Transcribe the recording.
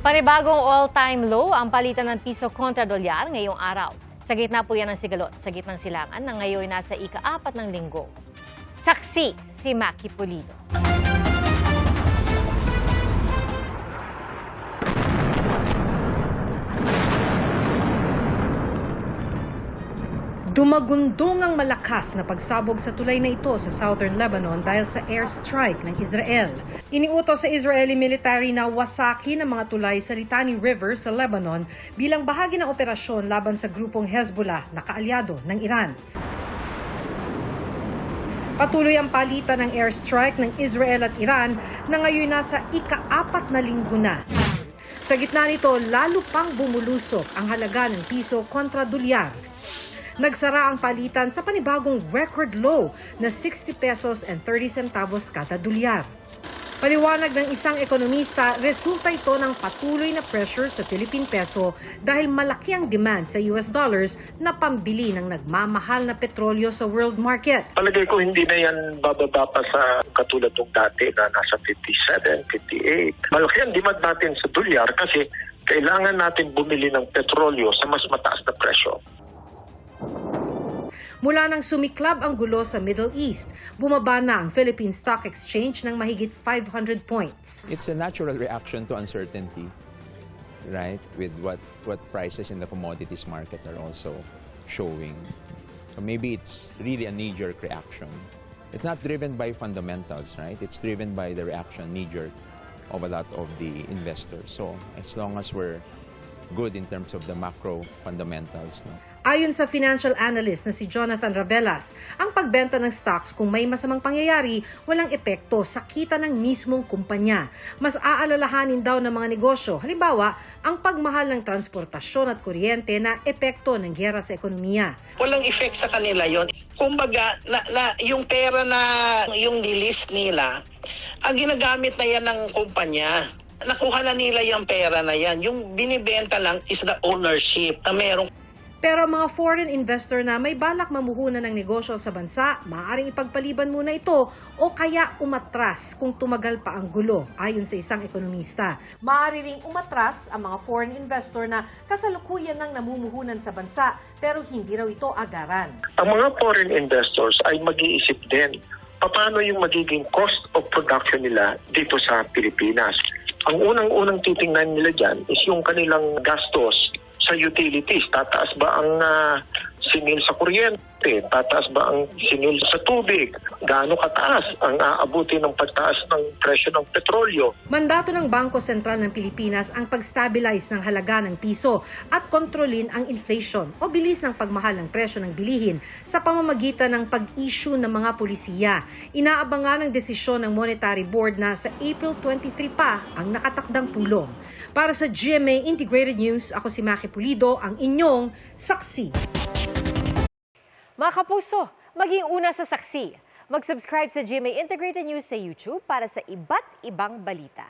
Panibagong all-time low ang palitan ng piso kontra dolyar ngayong araw. Sa gitna po yan ng sigalot, sa gitnang silangan na ngayon nasa ika-4 ng linggo. Saksi si Maki Pulido. Dumagundong ang malakas na pagsabog sa tulay na ito sa southern Lebanon dahil sa airstrike ng Israel. Iniutos sa Israeli military na wasakin ang mga tulay sa Litani River sa Lebanon bilang bahagi ng operasyon laban sa grupong Hezbollah na kaalyado ng Iran. Patuloy ang palitan ng airstrike ng Israel at Iran na ngayon nasa ika-4 na linggo na. Sa gitna nito, lalo pang bumulusok ang halaga ng piso kontra dolyar. Nagsara ang palitan sa panibagong record low na 60 pesos and 30 centavos kada dolyar. Paliwanag ng isang ekonomista, resulta ito ng patuloy na pressure sa Philippine peso dahil malaki ang demand sa US dollars na pambili ng nagmamahal na petrolyo sa world market. Palagay ko hindi na yan bababa pa sa katulad ng dati na nasa 57, 58. Malaki ang demand natin sa dolyar kasi kailangan natin bumili ng petrolyo sa mas mataas na presyo. Mula nang sumiklab ang gulo sa Middle East, bumaba na ang Philippine Stock Exchange ng mahigit 500 points. It's a natural reaction to uncertainty, right? With what prices in the commodities market are also showing. So maybe it's really a knee-jerk reaction. It's not driven by fundamentals, right? It's driven by the reaction, knee-jerk, of a lot of the investors. So as long as we're good in terms of the macro fundamentals, no? Ayon sa financial analyst na si Jonathan Rabelas, ang pagbenta ng stocks kung may masamang pangyayari, walang epekto sa kita ng mismong kumpanya. Mas aalalahanin daw ng mga negosyo, halimbawa, ang pagmahal ng transportasyon at kuryente na epekto ng giyera sa ekonomiya. Walang effect sa kanila yon. Kumbaga, yung pera na yung nilist nila, ang ginagamit na yan ng kumpanya. Nakuha na nila yung pera na yan. Yung binibenta lang is the ownership na merong. Pero mga foreign investor na may balak mamuhunan ng negosyo sa bansa, maaaring ipagpaliban muna ito o kaya umatras kung tumagal pa ang gulo, ayon sa isang ekonomista. Maaari ring umatras ang mga foreign investor na kasalukuyan ng namumuhunan sa bansa pero hindi raw ito agaran. Ang mga foreign investors ay mag-iisip din paano yung magiging cost of production nila dito sa Pilipinas. Ang unang-unang titingnan nila dyan is yung kanilang gastos sa utilities. Tataas ba ang singil sa kuryente? Tataas ba ang singil sa tubig? Gaano kataas ang aabuti ng pagtaas ng presyo ng petrolyo? Mandato ng Bangko Sentral ng Pilipinas ang pag-stabilize ng halaga ng piso at kontrolin ang inflation o bilis ng pagmahal ng presyo ng bilihin sa pamamagitan ng pag-issue ng mga pulisiya. Inaabangan ang desisyon ng Monetary Board na sa April 23 pa ang nakatakdang pulong. Para sa GMA Integrated News, ako si Maki Pulido, ang inyong saksi. Mga kapuso, maging una sa saksi. Mag-subscribe sa GMA Integrated News sa YouTube para sa iba't ibang balita.